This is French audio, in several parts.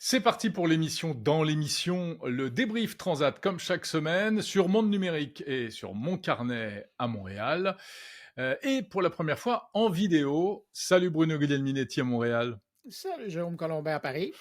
C'est parti pour l'émission dans l'émission, le débrief Transat comme chaque semaine sur Monde Numérique et sur Mon Carnet à Montréal. Et pour la première fois en vidéo. Salut Bruno Guglielminetti à Montréal. Salut Jérôme Colombin à Paris.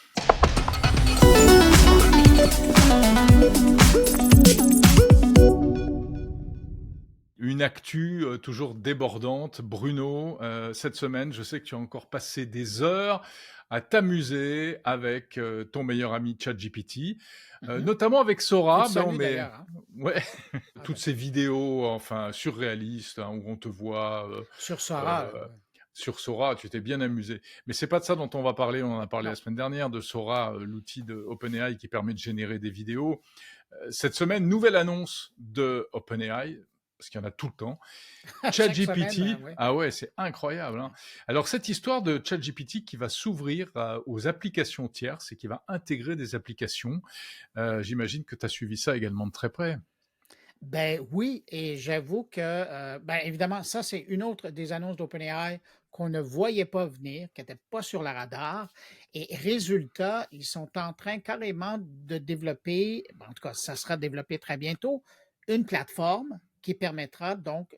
Une actu toujours débordante. Bruno, cette semaine, je sais que tu as encore passé des heures à t'amuser avec ton meilleur ami ChatGPT, notamment avec Je le Sora. salue d'ailleurs. Hein? Ouais, Ah, toutes ces vidéos, enfin surréalistes, hein, où on te voit sur Sora. euh, sur Sora, tu t'es bien amusé. Mais c'est pas de ça dont on va parler. On en a parlé la Non. semaine dernière de Sora, l'outil de OpenAI qui permet de générer des vidéos. Cette semaine, nouvelle annonce de OpenAI, parce qu'il y en a tout le temps. Chaque semaine, ChatGPT, oui. ah ouais, c'est incroyable. Hein. Alors cette histoire de ChatGPT qui va s'ouvrir aux applications tierces et qui va intégrer des applications, j'imagine que tu as suivi ça également de très près. Ben oui, et j'avoue que, ben évidemment, ça, c'est une autre des annonces d'OpenAI qu'on ne voyait pas venir, qui n'était pas sur la radar. Et résultat, ils sont en train carrément de développer, ben, en tout cas, ça sera développé très bientôt, une plateforme qui permettra donc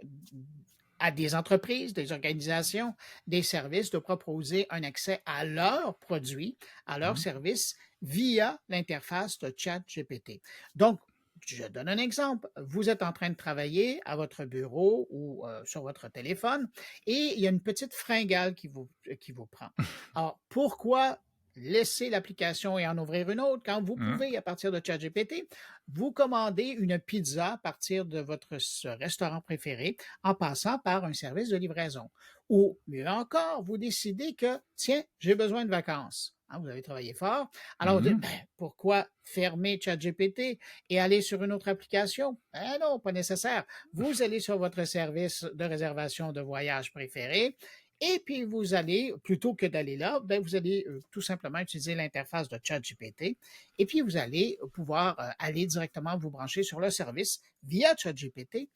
à des entreprises, des organisations, des services de proposer un accès à leurs produits, à leurs Mhm. services via l'interface de ChatGPT. Donc, je donne un exemple. Vous êtes en train de travailler à votre bureau ou sur votre téléphone et il y a une petite fringale qui vous prend. Alors, pourquoi laisser l'application et en ouvrir une autre quand vous Mhm. pouvez, à partir de ChatGPT, vous commander une pizza à partir de votre restaurant préféré en passant par un service de livraison. Ou mieux encore, vous décidez que, tiens, j'ai besoin de vacances. Hein, vous avez travaillé fort. Alors, vous dites, Mhm. ben, pourquoi fermer ChatGPT et aller sur une autre application? Ben non, pas nécessaire. Vous allez sur votre service de réservation de voyage préféré et puis vous allez, plutôt que d'aller là, ben, vous allez tout simplement utiliser l'interface de ChatGPT et puis vous allez pouvoir aller directement vous brancher sur le service via ChatGPT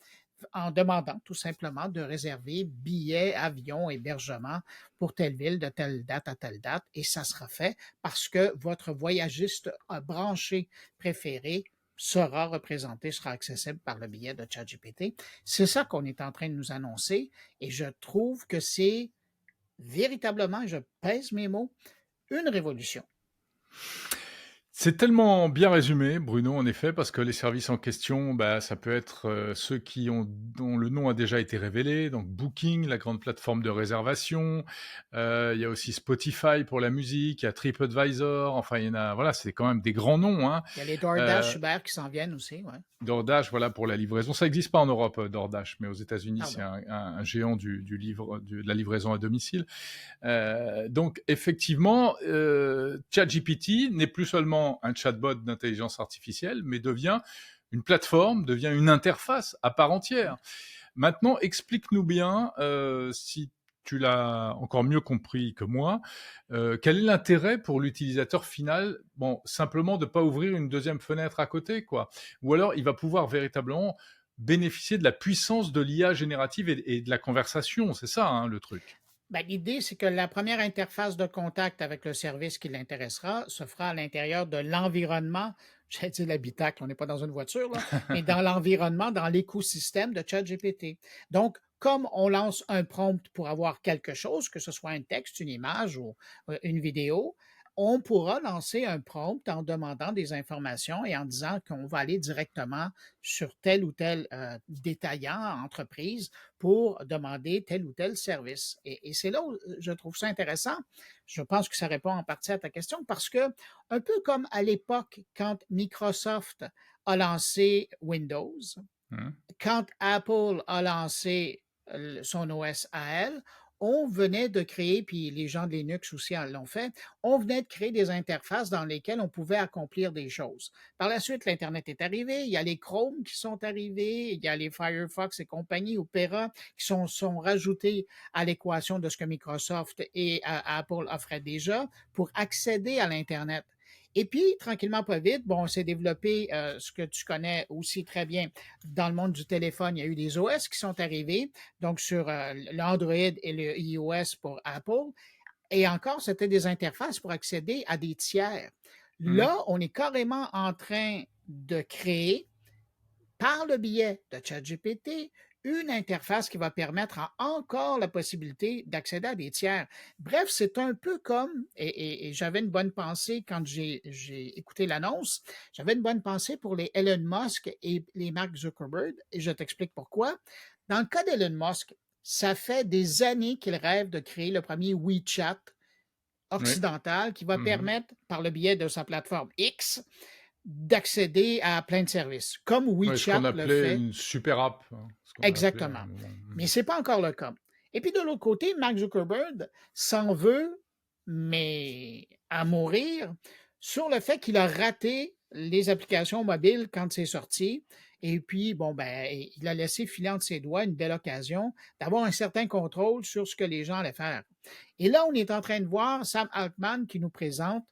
en demandant tout simplement de réserver billets, avions, hébergement pour telle ville de telle date à telle date et ça sera fait parce que votre voyagiste branché préféré sera représenté, sera accessible par le billet de ChatGPT. C'est ça qu'on est en train de nous annoncer et je trouve que c'est véritablement, je pèse mes mots, une révolution. C'est tellement bien résumé, Bruno, en effet, parce que les services en question, bah, ça peut être ceux dont le nom a déjà été révélé, donc Booking, la grande plateforme de réservation. Il y a aussi Spotify pour la musique, il y a TripAdvisor. Enfin, il y en a. Voilà, c'est quand même des grands noms. Hein. Il y a les DoorDash, Euh, Uber qui s'en viennent aussi, ouais. DoorDash, voilà, pour la livraison. Ça n'existe pas en Europe, DoorDash, mais aux États-Unis, c'est Pardon. un géant de la livraison à domicile. Donc, effectivement, ChatGPT n'est plus seulement un chatbot d'intelligence artificielle, mais devient une plateforme, devient une interface à part entière. Maintenant, explique-nous bien, si tu l'as encore mieux compris que moi, quel est l'intérêt pour l'utilisateur final, bon, simplement de ne pas ouvrir une deuxième fenêtre à côté, quoi. Ou alors, il va pouvoir véritablement bénéficier de la puissance de l'IA générative et de la conversation, c'est ça, hein, le truc. Ben, l'idée, c'est que la première interface de contact avec le service qui l'intéressera se fera à l'intérieur de l'environnement, j'allais dire l'habitacle, on n'est pas dans une voiture, là, mais dans l'environnement, dans l'écosystème de ChatGPT. Donc, comme on lance un prompt pour avoir quelque chose, que ce soit un texte, une image ou une vidéo, on pourra lancer un prompt en demandant des informations et en disant qu'on va aller directement sur tel ou tel détaillant, entreprise, pour demander tel ou tel service. Et c'est là où je trouve ça intéressant. Je pense que ça répond en partie à ta question parce que, un peu comme à l'époque, quand Microsoft a lancé Windows, Mmh. quand Apple a lancé son OS à elle, on venait de créer, puis les gens de Linux aussi l'ont fait, on venait de créer des interfaces dans lesquelles on pouvait accomplir des choses. Par la suite, l'Internet est arrivé, il y a les Chrome qui sont arrivés, il y a les Firefox et compagnie, Opera, qui sont rajoutés à l'équation de ce que Microsoft et Apple offraient déjà pour accéder à l'Internet. Et puis, tranquillement, pas vite, bon, on s'est développé ce que tu connais aussi très bien dans le monde du téléphone. Il y a eu des OS qui sont arrivés, donc sur l'Android et le iOS pour Apple. Et encore, c'était des interfaces pour accéder à des tiers. Mmh. Là, on est carrément en train de créer, par le biais de ChatGPT, une interface qui va permettre encore la possibilité d'accéder à des tiers. Bref, c'est un peu comme, et j'avais une bonne pensée quand j'ai écouté l'annonce, j'avais une bonne pensée pour les Elon Musk et les Mark Zuckerberg, et je t'explique pourquoi. Dans le cas d'Elon Musk, ça fait des années qu'il rêve de créer le premier WeChat Oui. occidental qui va Mmh. permettre, par le biais de sa plateforme X, d'accéder à plein de services, comme Ouais, ce qu'on WeChat le appelait fait. une super app, hein, ce qu'on a appelé à un Exactement. moment. Mais Mmh. ce n'est pas encore le cas. Et puis de l'autre côté, Mark Zuckerberg s'en veut, mais à mourir, sur le fait qu'il a raté les applications mobiles quand c'est sorti. Et puis, bon, ben, il a laissé filer entre ses doigts une belle occasion d'avoir un certain contrôle sur ce que les gens allaient faire. Et là, on est en train de voir Sam Altman qui nous présente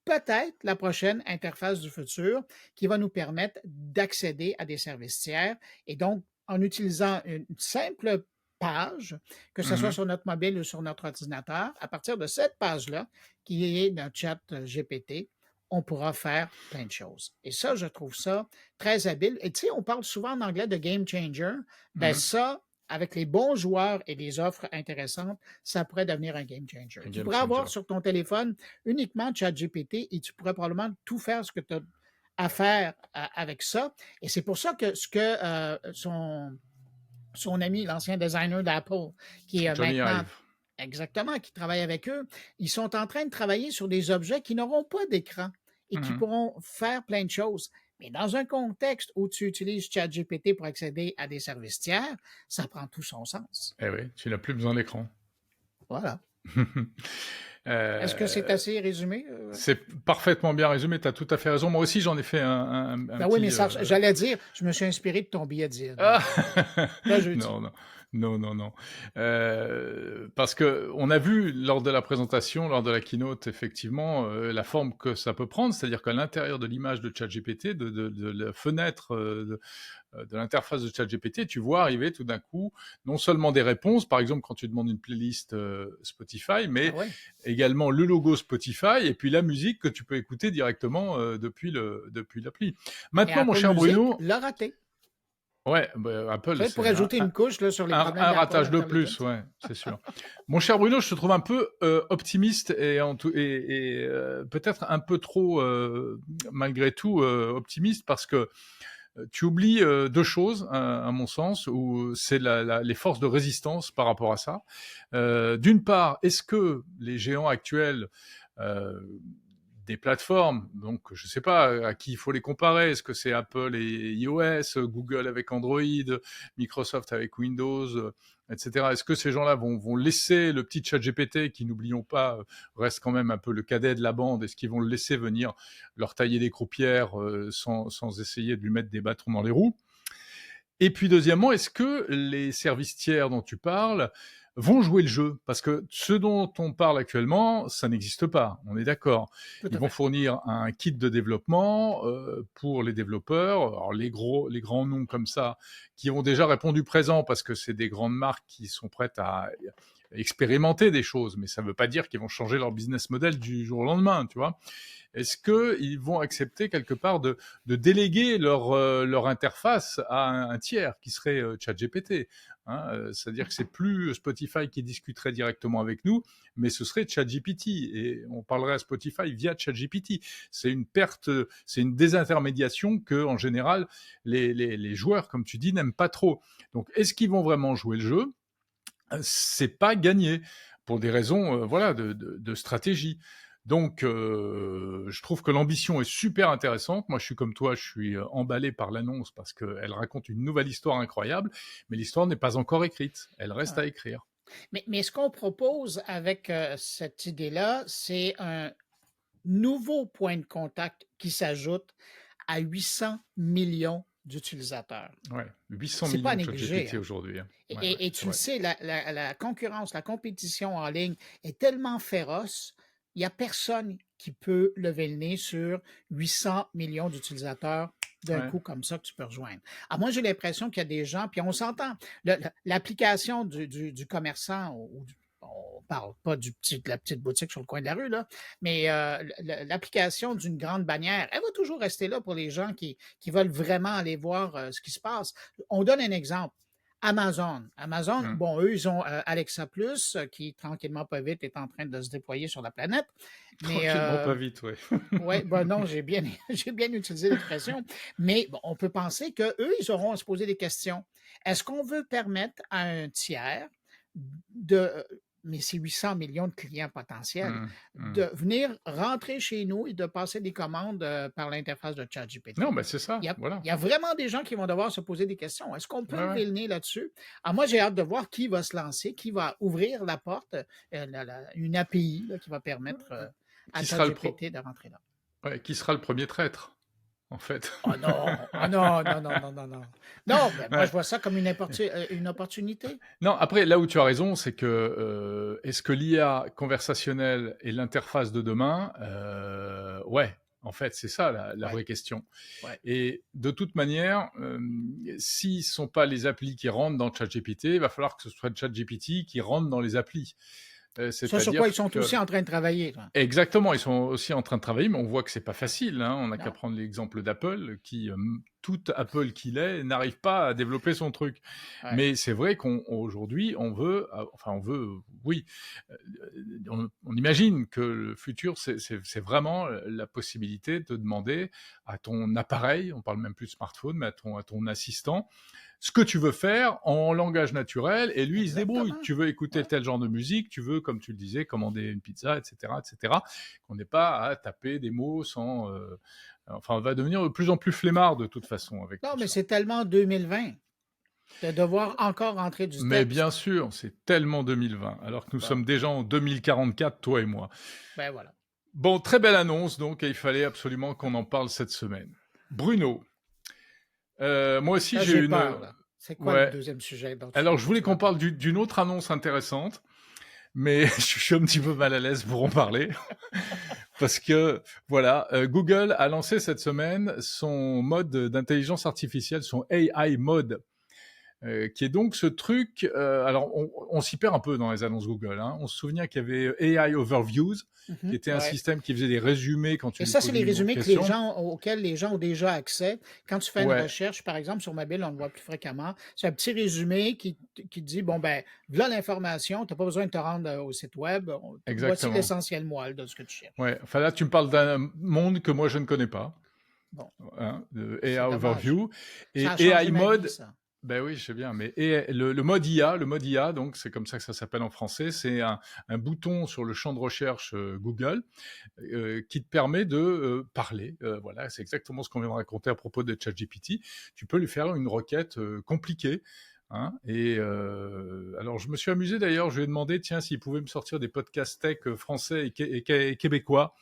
peut-être la prochaine interface du futur qui va nous permettre d'accéder à des services tiers. Et donc, en utilisant une simple page, que ce soit Mmh. sur notre mobile ou sur notre ordinateur, à partir de cette page-là, qui est notre chat GPT, on pourra faire plein de choses. Et ça, je trouve ça très habile. Et tu sais, on parle souvent en anglais de game changer. Ben Mmh. ça, avec les bons joueurs et les offres intéressantes, ça pourrait devenir un game changer. Un Tu game pourrais avoir changer. sur ton téléphone uniquement ChatGPT et tu pourrais probablement tout faire ce que tu as à faire avec ça. Et c'est pour ça que ce que son ami, l'ancien designer d'Apple, qui est Johnny maintenant Ive. exactement, qui travaille avec eux, ils sont en train de travailler sur des objets qui n'auront pas d'écran et qui Mmh. pourront faire plein de choses. Mais dans un contexte où tu utilises ChatGPT pour accéder à des services tiers, ça prend tout son sens. Eh oui, tu n'as plus besoin d'écran. Voilà. Est-ce que c'est Heu, assez résumé? c'est parfaitement bien résumé, tu as tout à fait raison. Moi aussi, j'en ai fait un Ben oui, mais petit, ça, j'allais dire, je me suis inspiré de ton billet de, Ah! de jeudi. Non, non. Non, non, non. Parce qu'on a vu lors de la présentation, lors de la keynote, effectivement, la forme que ça peut prendre. C'est-à-dire qu'à l'intérieur de l'image de ChatGPT, de la fenêtre, de l'interface de ChatGPT, tu vois arriver tout d'un coup, non seulement des réponses, par exemple quand tu demandes une playlist, Spotify, Ah mais oui. également le logo Spotify et puis la musique que tu peux écouter directement, depuis l'appli. Et Maintenant, mon Apple cher Music Bruno. l'a raté. Ouais, bah, Apple, Peut-être pour c'est ajouter une couche là, sur les problèmes un d'Apple ratage de plus, Intelligence. ouais, c'est sûr. Mon cher Bruno, je te trouve un peu optimiste et peut-être un peu trop, malgré tout, optimiste parce que tu oublies deux choses, à mon sens, où c'est les forces de résistance par rapport à ça. D'une part, est-ce que les géants actuels euh, des plateformes, donc je ne sais pas à qui il faut les comparer, est-ce que c'est Apple et iOS, Google avec Android, Microsoft avec Windows, etc. Est-ce que ces gens-là vont laisser le petit chat GPT qui, n'oublions pas, reste quand même un peu le cadet de la bande, est-ce qu'ils vont le laisser venir leur tailler des croupières sans essayer de lui mettre des bâtons dans les roues? Et puis deuxièmement, est-ce que les services tiers dont tu parles vont jouer le jeu? Parce que ce dont on parle actuellement, ça n'existe pas, on est d'accord. Tout Ils à vont fait. fournir un kit de développement pour les développeurs. Alors les grands noms comme ça, qui ont déjà répondu présent parce que c'est des grandes marques qui sont prêtes à expérimenter des choses, mais ça ne veut pas dire qu'ils vont changer leur business model du jour au lendemain, tu vois. Est-ce qu'ils vont accepter quelque part de déléguer leur interface à un tiers qui serait ChatGPT, hein, c'est-à-dire que c'est plus Spotify qui discuterait directement avec nous, mais ce serait ChatGPT et on parlerait à Spotify via ChatGPT. C'est une perte, c'est une désintermédiation que en général les joueurs, comme tu dis, n'aiment pas trop. Donc est-ce qu'ils vont vraiment jouer le jeu? C'est pas gagné pour des raisons voilà de stratégie. Donc je trouve que l'ambition est super intéressante. Moi je suis comme toi, je suis emballé par l'annonce parce qu'elle raconte une nouvelle histoire incroyable, mais l'histoire n'est pas encore écrite, elle reste Ouais. à écrire. Mais ce qu'on propose avec cette idée-là, c'est un nouveau point de contact qui s'ajoute à 800 millions d'utilisateurs. Ouais, 800 C'est pas à millions de négliger, ChatGPT hein. aujourd'hui, hein. Et, Ouais, ouais, et c'est tu le vrai. sais, la concurrence, la compétition en ligne est tellement féroce, il n'y a personne qui peut lever le nez sur 800 millions d'utilisateurs d'un Ouais. coup comme ça que tu peux rejoindre. Alors moi, j'ai l'impression qu'il y a des gens, puis on s'entend, l'application du commerçant ou on parle pas de la petite boutique sur le coin de la rue, là, mais l'application d'une grande bannière, elle va toujours rester là pour les gens qui veulent vraiment aller voir ce qui se passe. On donne un exemple. Amazon. Amazon, Mmh. bon, eux, ils ont Alexa Plus, qui tranquillement pas vite est en train de se déployer sur la planète. Mais Tranquillement, pas vite, ouais. ouais, ben non, j'ai bien, j'ai bien utilisé l'expression. Mais bon, on peut penser qu'eux, ils auront à se poser des questions. Est-ce qu'on veut permettre à un tiers de, mais c'est 800 millions de clients potentiels, Mmh, mmh. de venir rentrer chez nous et de passer des commandes par l'interface de Non, ChatGPT? bah, c'est ça, Il voilà. y a vraiment des gens qui vont devoir se poser des questions. Est-ce qu'on peut Ouais, ouais. lever le nez là-dessus? Ah, moi, j'ai hâte de voir qui va se lancer, qui va ouvrir la porte, une API là, qui va permettre à Qui sera le pro ChatGPT de rentrer là. Ouais, qui sera le premier traître, en fait. Oh non! Ah non, non, non, non, non, non. Non, ben moi, je Ouais. vois ça comme une opportunité. Non, après, là où tu as raison, c'est que, est-ce que l'IA conversationnelle est l'interface de demain? Ouais, en fait, c'est ça la Ouais, vraie question. ouais. Et de toute manière, si ce sont pas les applis qui rentrent dans ChatGPT, il va falloir que ce soit ChatGPT qui rentre dans les applis. Ça, sur quoi C'est-à-dire ils sont que aussi en train de travailler, là. exactement, ils sont aussi en train de travailler, mais on voit que c'est pas facile, hein. On n'a qu'à Non, prendre l'exemple d'Apple qui, tout Apple qu'il est, n'arrive pas à développer son truc. ouais. Mais c'est vrai qu'aujourd'hui, on veut, enfin on veut, oui, on imagine que le futur, c'est vraiment la possibilité de demander à ton appareil, on parle même plus de smartphone, mais à ton assistant, ce que tu veux faire en langage naturel, et lui, il se débrouille. Exactement. Tu veux écouter Ouais. tel genre de musique, tu veux, comme tu le disais, commander une pizza, etc., etc. Qu'on n'ait pas à taper des mots sans... enfin, on va devenir de plus en plus flemmard de toute façon avec Non, tout mais ça. c'est tellement 2020 de devoir encore rentrer du Mais texte. bien sûr, c'est tellement 2020, alors que nous Bon, sommes déjà en 2044, toi et moi. ben voilà. Bon, très belle annonce, donc, et il fallait absolument qu'on en parle cette semaine. Bruno, moi aussi Là, j'ai j'ai une... peur, là. C'est quoi le Ouais, deuxième sujet dont alors je que voulais tu vas qu'on parle parler? d'une autre annonce intéressante, mais je suis un petit peu mal à l'aise pour en parler. Parce que, voilà, Google a lancé cette semaine son mode d'intelligence artificielle, son AI mode, qui est donc ce truc... alors, on s'y perd un peu dans les annonces Google. Hein. On se souvient qu'il y avait AI Overviews, qui Mhm, était un ouais. système qui faisait des résumés quand tu Et lui ça, c'est posais les une grande résumés question. auxquels les gens ont déjà accès. Quand tu fais une Ouais, recherche, par exemple, sur mobile, on le voit plus fréquemment. C'est un petit résumé qui dit, bon, ben, voilà l'information, tu n'as pas besoin de te rendre au site web. Voici exactement. l'essentiel moelle de ce que tu cherches. Ouais, enfin là, tu me parles d'un monde que moi, je ne connais pas. Bon, Hein, de c'est AI dommage. Overview. Ça a Et AI changé ma vie, Mode, ça. ben oui, je sais bien, mais le mode IA, donc c'est comme ça que ça s'appelle en français, c'est un bouton sur le champ de recherche Google qui te permet de parler. Voilà, c'est exactement ce qu'on vient de raconter à propos de ChatGPT. Tu peux lui faire une requête compliquée. Hein, et alors, je me suis amusé d'ailleurs, je lui ai demandé, tiens, s'il pouvait me sortir des podcasts tech français et québécois.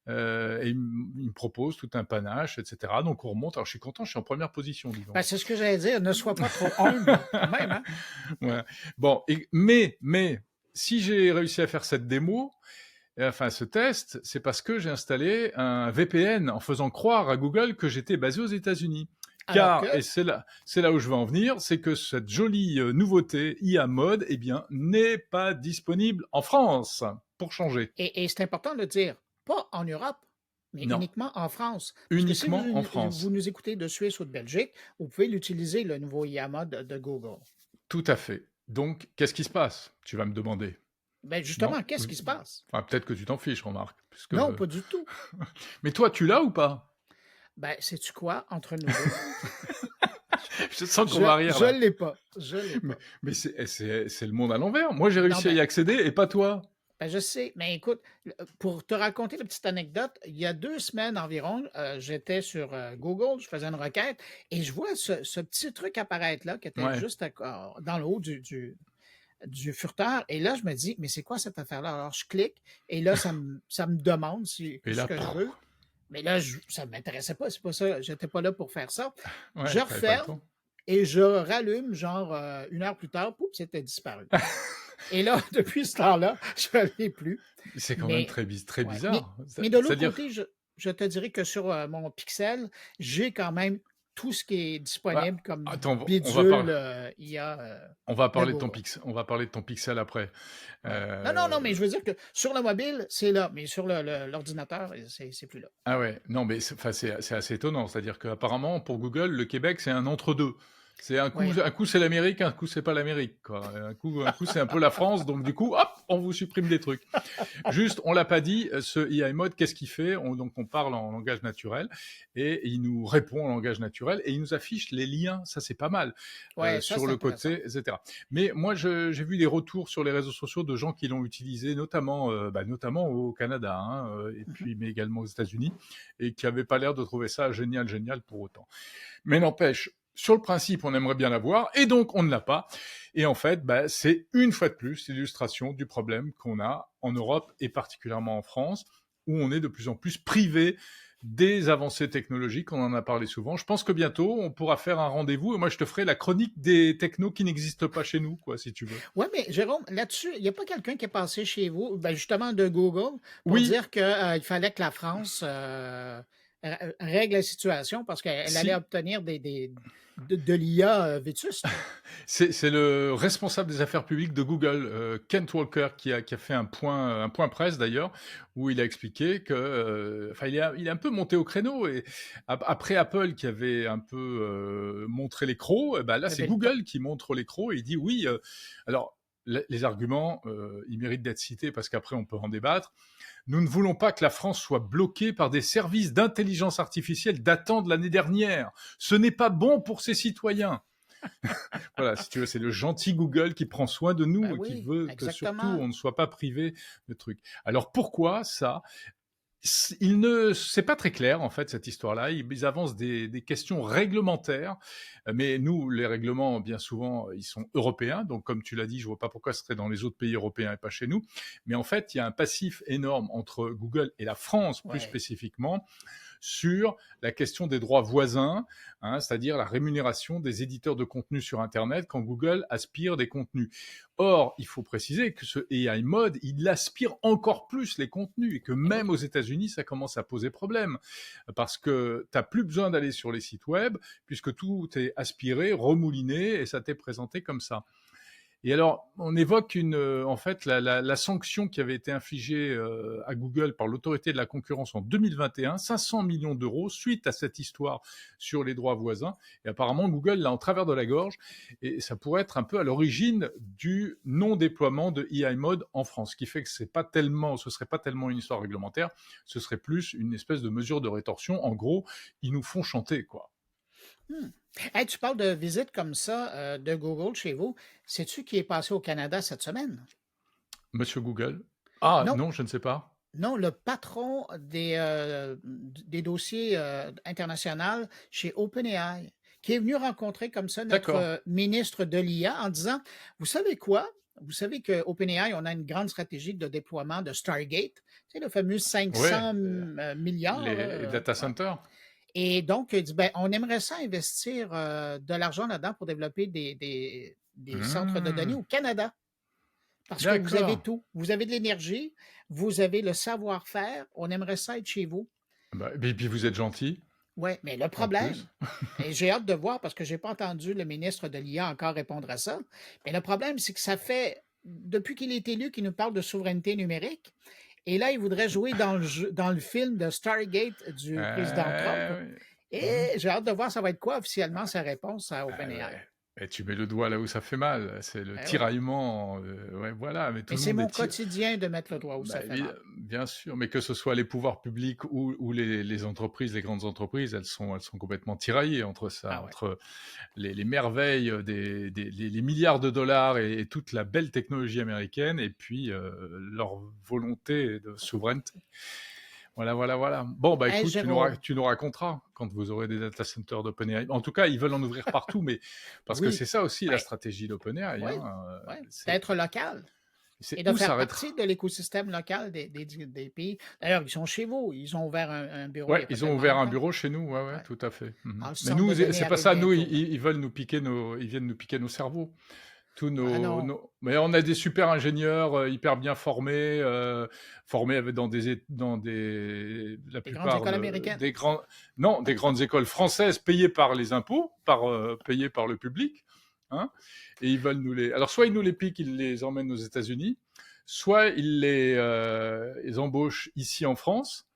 Et il me propose tout un panache, etc. Donc on remonte. Alors je suis content, je suis en première position, dis donc. Ben, c'est ce que j'allais dire. Ne sois pas trop humble, quand même, hein? Ouais. Bon, mais si j'ai réussi à faire cette démo, enfin ce test, c'est parce que j'ai installé un VPN en faisant croire à Google que j'étais basé aux États-Unis. Alors Car, que, et c'est là où je veux en venir, c'est que cette jolie nouveauté IA Mode, eh bien, n'est pas disponible en France, pour changer. et c'est important de le dire, pas en Europe, mais Non, uniquement en France. Parce que si uniquement en vous France. nous écoutez de Suisse ou de Belgique, vous pouvez l'utiliser, le nouveau IAMA de Google. Tout à fait. Donc, qu'est-ce qui se passe? Tu vas me demander. Ben Non? justement, qu'est-ce qui se passe? Enfin, peut-être que tu t'en fiches, remarque. Puisque... Non, pas du tout. Mais toi, tu l'as ou pas? Ben, sais-tu quoi, entre nous deux? Je sens qu'on va rire Je là. l'ai pas. Je l'ai Mais, pas. c'est le monde à l'envers. Moi, j'ai Non, réussi à y accéder et pas toi. ben, je sais. Mais écoute, pour te raconter la petite anecdote, il y a 2 semaines environ, j'étais sur Google, je faisais une requête et je vois ce petit truc apparaître là, qui était Ouais. juste dans le haut du furteur. Et là, je me dis, mais c'est quoi cette affaire-là? Alors, je clique et là, ça me demande Et ce là, que je veux. Mais là, ça ne m'intéressait pas. C'est pas ça. J'étais pas là pour faire ça. Je ouais, t'avais pas le referme temps. et je rallume, genre 1 heure plus tard, pouf, c'était disparu. Et là, depuis ce temps-là, je ne l'ai plus. C'est quand même Mais, très ouais. bizarre. Mais de l'autre C'est-à-dire, côté, je te dirais que sur mon Pixel, j'ai quand même tout ce qui est Bah, disponible comme attends, bidule IA on va de parler de ton Google. Pixel, on va parler de ton Pixel après. Ouais. Non, non, non, Euh, mais je veux dire que sur le mobile, c'est là, mais sur l'ordinateur, c'est plus là. ah ouais, non, mais enfin, c'est assez étonnant. C'est-à-dire qu'apparemment, pour Google, le Québec, c'est un entre-deux. C'est Oui. un coup c'est l'Amérique, un coup c'est pas l'Amérique, quoi. Un coup c'est un peu la France, donc du coup, hop, on vous supprime des trucs. Juste, on l'a pas dit, ce AI mode, qu'est-ce qu'il fait? Donc on parle en langage naturel et il nous répond en langage naturel et il nous affiche les liens. Ça, c'est pas mal Ouais, ça, sur c'est le intéressant. côté, etc. Mais moi, j'ai vu des retours sur les réseaux sociaux de gens qui l'ont utilisé, notamment au Canada, hein, et Mhm. puis mais également aux États-Unis, et qui n'avaient pas l'air de trouver ça génial, génial pour autant. Mais n'empêche, sur le principe, on aimerait bien l'avoir, et donc on ne l'a pas. Et en fait, c'est une fois de plus l'illustration du problème qu'on a en Europe et particulièrement en France, où on est de plus en plus privé des avancées technologiques. On en a parlé souvent. Je pense que bientôt, on pourra faire un rendez-vous et moi, je te ferai la chronique des technos qui n'existent pas chez nous, quoi, si tu veux. Ouais, mais Jérôme, là-dessus, il n'y a pas quelqu'un qui est passé chez vous, ben justement de Google, pour Oui, dire qu'il fallait que la France règle la situation parce qu'elle allait si, obtenir de l'IA vétuste. c'est le responsable des affaires publiques de Google, Kent Walker, qui a fait un point presse d'ailleurs, où il a expliqué que, enfin, il est un peu monté au créneau et après Apple qui avait un peu montré les crocs, eh ben là c'est Lever le ton. Google qui montre les crocs et il dit oui. Alors les arguments, ils méritent d'être cités parce qu'après on peut en débattre. Nous ne voulons pas que la France soit bloquée par des services d'intelligence artificielle datant de l'année dernière. Ce n'est pas bon pour ses citoyens. Voilà, si tu veux, c'est le gentil Google qui prend soin de Ben nous et qui oui, veut que surtout exactement. on ne soit pas privé de trucs. Alors pourquoi ça? Il ne, c'est pas très clair en fait cette histoire-là. Ils avancent des questions réglementaires, mais nous, les règlements, bien souvent, ils sont européens. Donc, comme tu l'as dit, je vois pas pourquoi ce serait dans les autres pays européens et pas chez nous. Mais en fait, il y a un passif énorme entre Google et la France, plus Ouais. spécifiquement, sur la question des droits voisins, hein, c'est-à-dire la rémunération des éditeurs de contenu sur Internet quand Google aspire des contenus. Or, il faut préciser que ce AI mode, il aspire encore plus les contenus et que Eh oui. même aux États-Unis, ça commence à poser problème parce que tu n'as plus besoin d'aller sur les sites web puisque tout est aspiré, remouliné et ça t'est présenté comme ça. Et alors, on évoque en fait la sanction qui avait été infligée à Google par l'autorité de la concurrence en 2021, 500 millions d'euros, suite à cette histoire sur les droits voisins. Et apparemment, Google l'a en travers de la gorge, et ça pourrait être un peu à l'origine du non-déploiement de AI Mode en France, ce qui fait que ce serait pas tellement une histoire réglementaire, ce serait plus une espèce de mesure de rétorsion. En gros, ils nous font chanter, quoi. Hmm. Hey, tu parles de visites comme ça de Google chez vous. Sais-tu qui est passé au Canada cette semaine? Monsieur Google. Ah Non, non, je ne sais pas. non, le patron des dossiers internationaux chez OpenAI, qui est venu rencontrer comme ça notre D'accord. ministre de l'IA en disant, vous savez quoi? Vous savez que OpenAI, on a une grande stratégie de déploiement de Stargate, tu sais, le fameux Ouais, 500 milliards, là, les data ouais. centers. Et donc, il dit, ben, on aimerait ça investir de l'argent là-dedans pour développer des centres de données Mmh, au Canada. Parce que vous avez d'accord. tout. Vous avez de l'énergie, vous avez le savoir-faire. On aimerait ça être chez vous. Et puis vous êtes gentil, Oui, mais le en problème, plus. et j'ai hâte de voir parce que je n'ai pas entendu le ministre de l'IA encore répondre à ça, mais le problème, c'est que ça fait, depuis qu'il est élu, qu'il nous parle de souveraineté numérique. Et là, il voudrait jouer dans le film de Stargate du président Trump. Oui. Et Mmh. j'ai hâte de voir ça va être quoi officiellement sa réponse à Ah OpenAI. ouais. Et tu mets le doigt là où ça fait mal, c'est le Eh oui. tiraillement, ouais, voilà, mais tout Mais le c'est monde est mon quotidien de mettre le doigt où bah, ça fait mal. bien sûr, mais que ce soit les pouvoirs publics ou les entreprises, les grandes entreprises, elles sont complètement tiraillées entre ça, Ah ouais. entre les merveilles, les milliards de dollars et toute la belle technologie américaine, et puis leur volonté de souveraineté. Voilà, voilà, voilà. Bon, bah Hey, écoute, Jérôme, tu nous raconteras quand vous aurez des data centers d'OpenAI. En tout cas, ils veulent en ouvrir partout, mais parce que oui, c'est ça aussi la ben, stratégie d'OpenAI, oui, hein, oui, c'est d'être local et de où faire s'arrêtera. partie de l'écosystème local des pays. D'ailleurs, ils sont chez vous. Ils ont ouvert un bureau il n'y Ouais, a pas ils ont tellement ouvert un longtemps. bureau chez nous, ouais, ouais, Ouais. tout à fait. Mhm. Alors, le Mais centre nous, de données c'est pas arrive ça. Nous, bientôt. ils veulent nous piquer ils viennent nous piquer nos cerveaux. tous Ah non, mais on a des super ingénieurs hyper bien formés la les grandes plupart écoles américaines. non, des grandes écoles françaises payées par les impôts, payées par le public, hein, et ils veulent alors soit ils nous les piquent, ils les emmènent aux États-Unis, soit ils embauchent ici en France.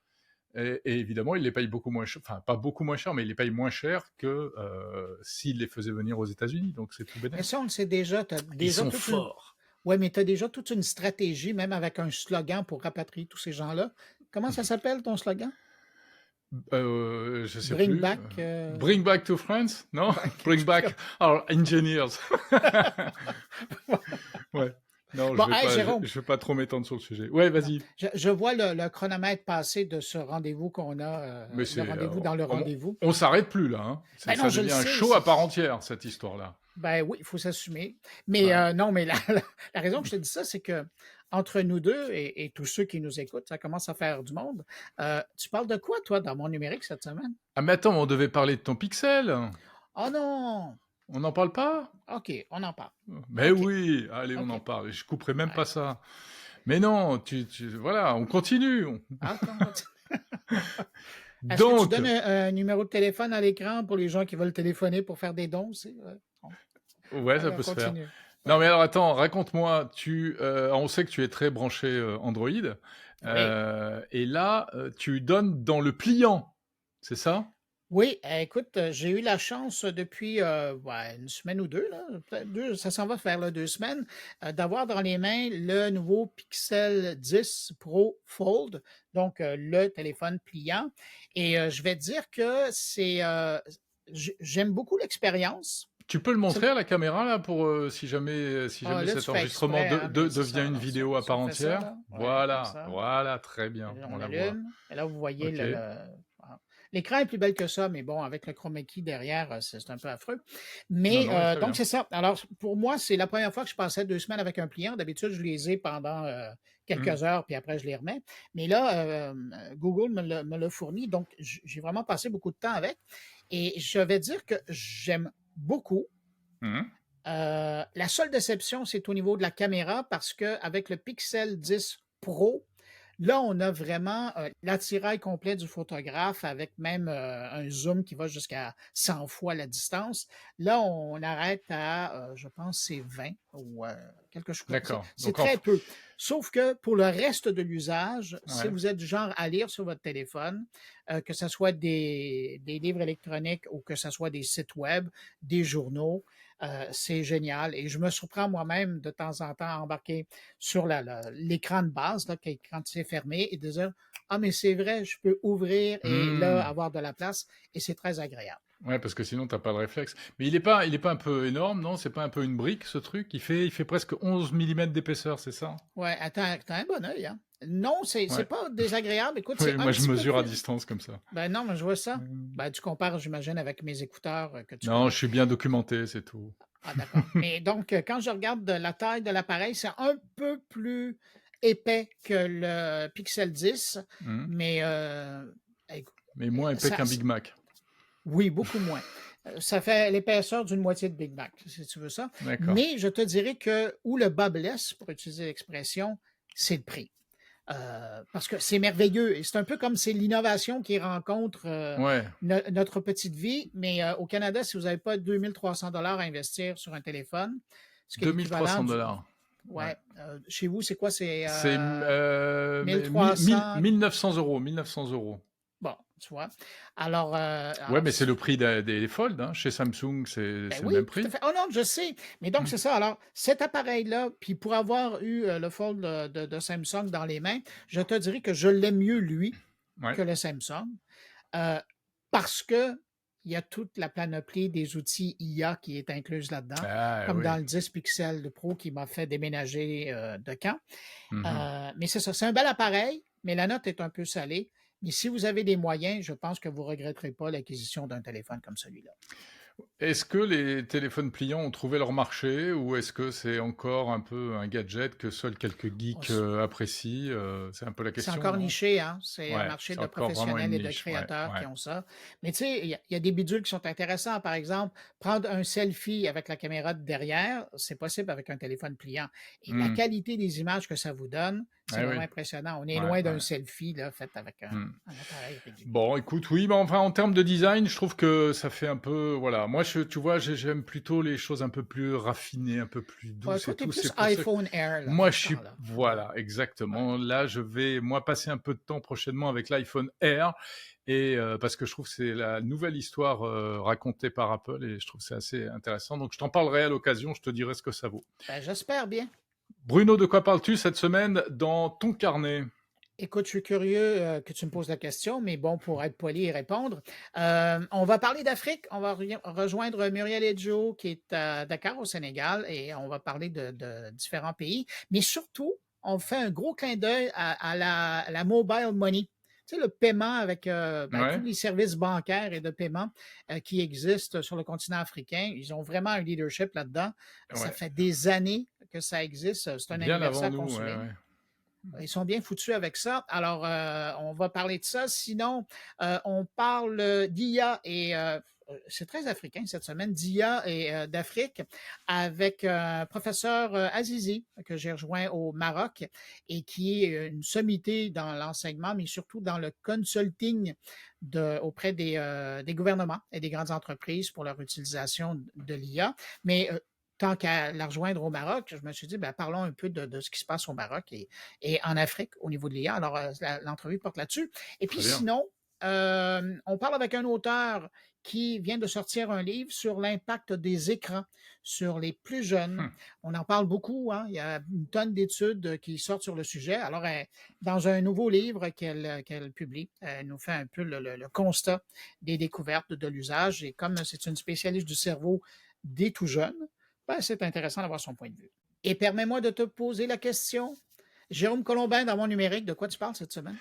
Et évidemment, ils les payent beaucoup moins cher, enfin pas beaucoup moins cher, mais ils les payent moins cher que s'ils les faisaient venir aux États-Unis. Donc c'est tout Mais bénef. ça, on le sait déjà. Tu as Ils déjà sont toute une. forts. Ouais, mais tu as déjà toute une stratégie, même avec un slogan pour rapatrier tous ces gens-là. Comment ça s'appelle ton slogan? Je sais Bring plus. back. Bring back to France? Non? Back quelque Bring chose back comme. our engineers. Ouais. Non, Bon, hey, Jérôme, je vais pas trop m'étendre sur le sujet. Ouais, non. vas-y. Je vois le chronomètre passer de ce rendez-vous qu'on a, Mais le rendez-vous dans le rendez-vous. on s'arrête plus là, hein. Ben non, Ça je le devient un sais. show à part entière, cette histoire-là. Ben oui, il faut s'assumer. Mais Ouais. non, mais la raison que je te dis ça, c'est que entre nous deux et tous ceux qui nous écoutent, ça commence à faire du monde. Tu parles de quoi, toi, dans mon numérique cette semaine? Ah, mais attends, on devait parler de ton Pixel. Oh non! On n'en parle pas? OK, on en parle. Mais OK, oui, allez, on en OK. parle. Je couperai même Ouais. pas ça. Mais non, voilà, on continue. Ah, on continue. Est-ce que tu Donc, donnes un numéro de téléphone à l'écran pour les gens qui veulent téléphoner pour faire des dons aussi? Ouais. Bon. ouais, ça Allez, on peut se faire. continue. Non, Ouais. mais alors attends, raconte-moi. On sait que tu es très branché Android, Oui. et là, tu donnes dans le pliant, c'est ça? Oui, écoute, j'ai eu la chance depuis, ouais, une semaine ou 2 là, peut-être 2, ça s'en va faire là 2 semaines, d'avoir dans les mains le nouveau Pixel 10 Pro Fold, donc le téléphone pliant et je vais te dire que j'aime beaucoup l'expérience. Tu peux le C'est montrer à la caméra là pour si ah, jamais là, tu cet fais enregistrement exprès, hein, mais c'est devient ça, une là, vidéo à si part on fait ça, entière. là, ouais, comme Voilà, ça. voilà, très bien, on On la voit. allume. Et là, vous voyez Ok. ah, l'écran est plus belle que ça, mais bon, avec le chroma key derrière, c'est un peu affreux. Non, Mais non, mais très donc, bien. c'est ça. Alors, pour moi, c'est la première fois que je passais 2 semaines avec un pliant. D'habitude, je les ai pendant Hmm. quelques heures, puis après, je les remets. Mais là, Google me l'a fourni, donc j'ai vraiment passé beaucoup de temps avec. Et je vais dire que j'aime beaucoup. Hmm. La seule déception, c'est au niveau de la caméra parce qu'avec le Pixel 10 Pro, là, on a vraiment l'attirail complet du photographe avec même un zoom qui va jusqu'à 100 fois la distance. Là, on arrête à, je pense, c'est 20 ou quelque chose. D'accord. C'est Donc très peu. Sauf que pour le reste de l'usage, si ouais. vous êtes du genre à lire sur votre téléphone, que ce soit des livres électroniques ou que ce soit des sites web, des journaux, c'est génial. Et je me surprends moi-même de temps en temps à embarquer sur l'écran de base, là, quand c'est fermé, et de dire, ah, mais c'est vrai, je peux ouvrir et là, Hmm. avoir de la place, et c'est très agréable. Ouais, parce que sinon t'as pas le réflexe. Mais il est pas un peu énorme, non? C'est pas un peu une brique ce truc? Il fait presque 11 millimètres d'épaisseur, c'est ça? Ouais, attends, t'as un bon œil, hein? Non, c'est Ouais. pas désagréable. Écoute, c'est Oui, un moi je petit peu mesure à plus. distance comme ça. Ben non, mais je vois ça. Hmm. Ben, tu compares, j'imagine, avec mes écouteurs que tu Non, connais. je suis bien documenté, c'est tout. Ah, d'accord. Mais donc, quand je regarde la taille de l'appareil, c'est un peu plus épais que le Pixel 10, Hmm. mais écoute, Mais moins épais ça, qu'un Big Mac. oui, beaucoup moins. Ça fait l'épaisseur d'une moitié de Big Mac, si tu veux ça. D'accord. Mais je te dirais que où le bas blesse, pour utiliser l'expression, c'est le prix. Parce que c'est merveilleux et c'est un peu comme c'est l'innovation qui rencontre Ouais, notre petite vie, mais au Canada, si vous n'avez pas 2300 $ à investir sur un téléphone, ce qui est 2300 l'équivalent du... dollars. Ouais. Ouais, chez vous, c'est quoi? C'est C'est 1300... 1900 euros. 1900 euros. Bon, tu vois. Alors, Ouais, mais c'est le prix des Fold. Hein. Chez Samsung, ben c'est le oui, même tout à prix. fait. Oh non, je sais. Mais donc, Hmm. c'est ça. Alors, cet appareil-là, puis pour avoir eu le Fold de Samsung dans les mains, je te dirais que je l'aime mieux, lui, Ouais. que le Samsung, euh, parce que il y a toute la panoplie des outils IA qui est incluse là-dedans, Ah comme dans oui. le 10 Pixel de Pro qui m'a fait déménager de Caen. Mhm. Mais c'est ça, c'est un bel appareil, mais la note est un peu salée. Mais si vous avez des moyens, je pense que vous ne regretterez pas l'acquisition d'un téléphone comme celui-là. Est-ce que les téléphones pliants ont trouvé leur marché ou est-ce que c'est encore un peu un gadget que seuls quelques On geeks s apprécient? C'est un peu la C'est question, encore non? niché, hein? C'est un Ouais, marché c'est de encore vraiment une professionnels et de niche. Ouais, créateurs qui ouais. ont ça. Mais tu sais, il y a des bidules qui sont intéressants. Par exemple, prendre un selfie avec la caméra de derrière, c'est possible avec un téléphone pliant. Et la Mmh. qualité des images que ça vous donne, c'est Eh vraiment oui. impressionnant. On est Ouais, loin d'un ouais. selfie là, fait avec Mmh. un appareil régulier. Bon, écoute, oui, mais enfin, en termes de design, je trouve que ça fait un peu, voilà. Moi, tu vois, j'aime plutôt les choses un peu plus raffinées, un peu plus Ouais, douces toi, et tu es tout. C'est plus pour ça que iPhone Air, là, moi, dans je ce suis, temps-là. Ouais, voilà, ouais. exactement. Là, je vais, moi, passer un peu de temps prochainement avec l'iPhone Air et parce que je trouve que c'est la nouvelle histoire racontée par Apple et je trouve que c'est assez intéressant. Donc, je t'en parlerai à l'occasion. Je te dirai ce que ça vaut. Ben, j'espère bien. Bruno, de quoi parles-tu cette semaine dans ton carnet? Écoute, je suis curieux que tu me poses la question, mais bon, pour être poli et répondre, on va parler d'Afrique. On va rejoindre Muriel Edjo, qui est à Dakar, au Sénégal, et on va parler de différents pays. Mais surtout, on fait un gros clin d'œil à la mobile money. Tu sais, le paiement avec tous Ouais, les services bancaires et de paiement qui existent sur le continent africain. Ils ont vraiment un leadership là-dedans. Ça ouais. fait des années que ça existe. C'est un Bien avant anniversaire qu'on nous, ouais, souligne. ouais. Ils sont bien foutus avec ça. Alors, on va parler de ça. Sinon, on parle d'IA et c'est très africain cette semaine, d'IA et d'Afrique avec professeur Azizi que j'ai rejoint au Maroc et qui est une sommité dans l'enseignement, mais surtout dans le consulting auprès des gouvernements et des grandes entreprises pour leur utilisation de l'IA. Mais tant qu'à la rejoindre au Maroc, je me suis dit, ben, parlons un peu de ce qui se passe au Maroc et en Afrique au niveau de l'IA. Alors, l'entrevue porte là-dessus. Et puis Très bien. sinon, on parle avec un auteur qui vient de sortir un livre sur l'impact des écrans sur les plus jeunes. Hum, On en parle beaucoup, hein? Il y a une tonne d'études qui sortent sur le sujet. Alors, dans un nouveau livre qu'elle publie, elle nous fait un peu le constat des découvertes de l'usage. Et comme c'est une spécialiste du cerveau des tout jeunes, ben, c'est intéressant d'avoir son point de vue. Et permets-moi de te poser la question. Jérôme Colombin, dans mon numérique, de quoi tu parles cette semaine?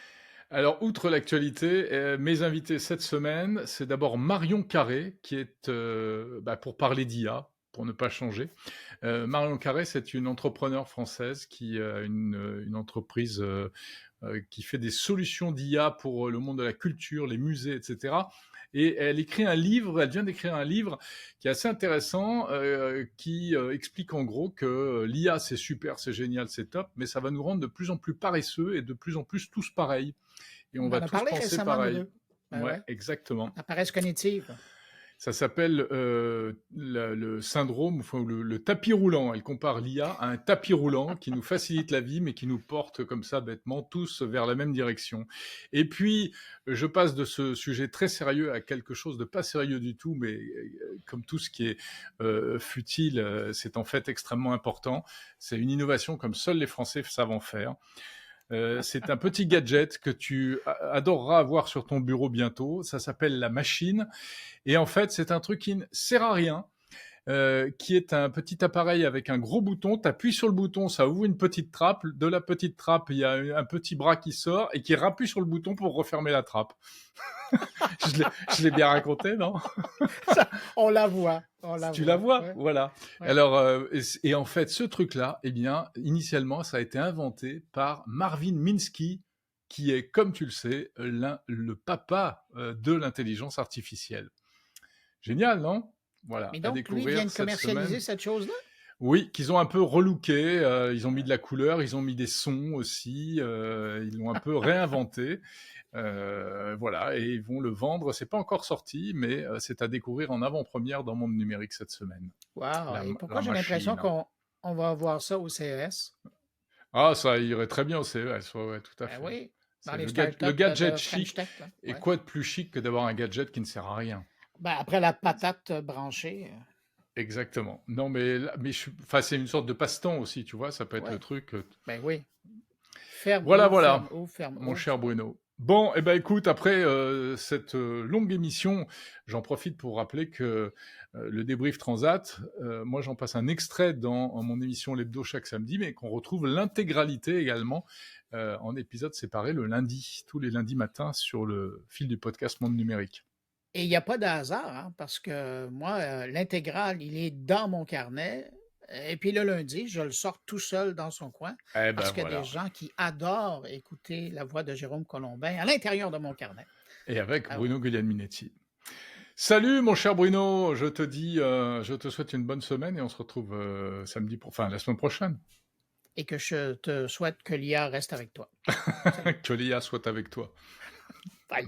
Alors, outre l'actualité, mes invités cette semaine, c'est d'abord Marion Carré, qui est, pour parler d'IA, pour ne pas changer. Marion Carré, c'est une entrepreneure française qui a une entreprise qui fait des solutions d'IA pour le monde de la culture, les musées, etc. Et elle écrit un livre, elle vient d'écrire un livre qui est assez intéressant, qui explique en gros que l'IA c'est super, c'est génial, c'est top, mais ça va nous rendre de plus en plus paresseux et de plus en plus tous pareils. Et on On va en a tous parlé penser récemment, nous pareil. deux. Ben Ouais, ouais, exactement. la paresse cognitive. Ça s'appelle le syndrome, enfin, le tapis roulant. Elle compare l'IA à un tapis roulant qui nous facilite la vie, mais qui nous porte comme ça bêtement tous vers la même direction. Et puis, je passe de ce sujet très sérieux à quelque chose de pas sérieux du tout, mais comme tout ce qui est futile, c'est en fait extrêmement important. C'est une innovation comme seuls les Français savent en faire. C'est un petit gadget que tu adoreras avoir sur ton bureau bientôt. Ça s'appelle la machine. Et en fait, c'est un truc qui ne sert à rien, qui est un petit appareil avec un gros bouton. Tu appuies sur le bouton, ça ouvre une petite trappe. De la petite trappe, il y a un petit bras qui sort et qui rappuie sur le bouton pour refermer la trappe. Je l'ai bien raconté, non? Ça, on la voit, on la Tu la voit. vois, Ouais, voilà. ouais. Alors, et en fait, ce truc-là, eh bien, initialement, ça a été inventé par Marvin Minsky, qui est, comme tu le sais, le papa de l'intelligence artificielle. Génial, non? Voilà, Mais à donc, lui, il vient découvrir de cette commercialiser semaine. cette chose-là? Oui, qu'ils ont un peu relooké, ils ont mis de la couleur, ils ont mis des sons aussi, ils l'ont un peu réinventé. Voilà, et ils vont le vendre. C'est pas encore sorti, mais c'est à découvrir en avant-première dans Monde Numérique cette semaine. Wow! Et pourquoi La j'ai l'impression machine. qu'on va voir ça au CES? Ah, ça irait très bien au CES, ouais, ouais, tout à Ben fait. oui, dans C'est les le startups gadget de French chic. Tech, là. Et Ouais. quoi de plus chic que d'avoir un gadget qui ne sert à rien? Ben, après la patate branchée, Exactement. Non, mais, enfin, c'est une sorte de passe-temps aussi, tu vois, ça peut être le ouais, truc. ben oui. Ferme Voilà, haut, voilà, ferme haut, ferme mon haut, cher ouais. Bruno. Bon, eh ben écoute, après cette longue émission, j'en profite pour rappeler que le débrief Transat, moi j'en passe un extrait dans mon émission L'Hebdo chaque samedi, mais qu'on retrouve l'intégralité également en épisode séparé le lundi, tous les lundis matins sur le fil du podcast Monde Numérique. Et il n'y a pas de hasard, hein, parce que moi, l'intégrale, il est dans mon carnet. Et puis le lundi, je le sors tout seul dans son coin Eh ben parce qu'il y a des voilà. gens qui adorent écouter la voix de Jérôme Colombin à l'intérieur de mon carnet. Et avec Ah ouais. Bruno Guglielminetti. Salut mon cher Bruno, je te souhaite une bonne semaine et on se retrouve la semaine prochaine. Et que je te souhaite que l'IA reste avec toi. Salut. Que l'IA soit avec toi. Bye.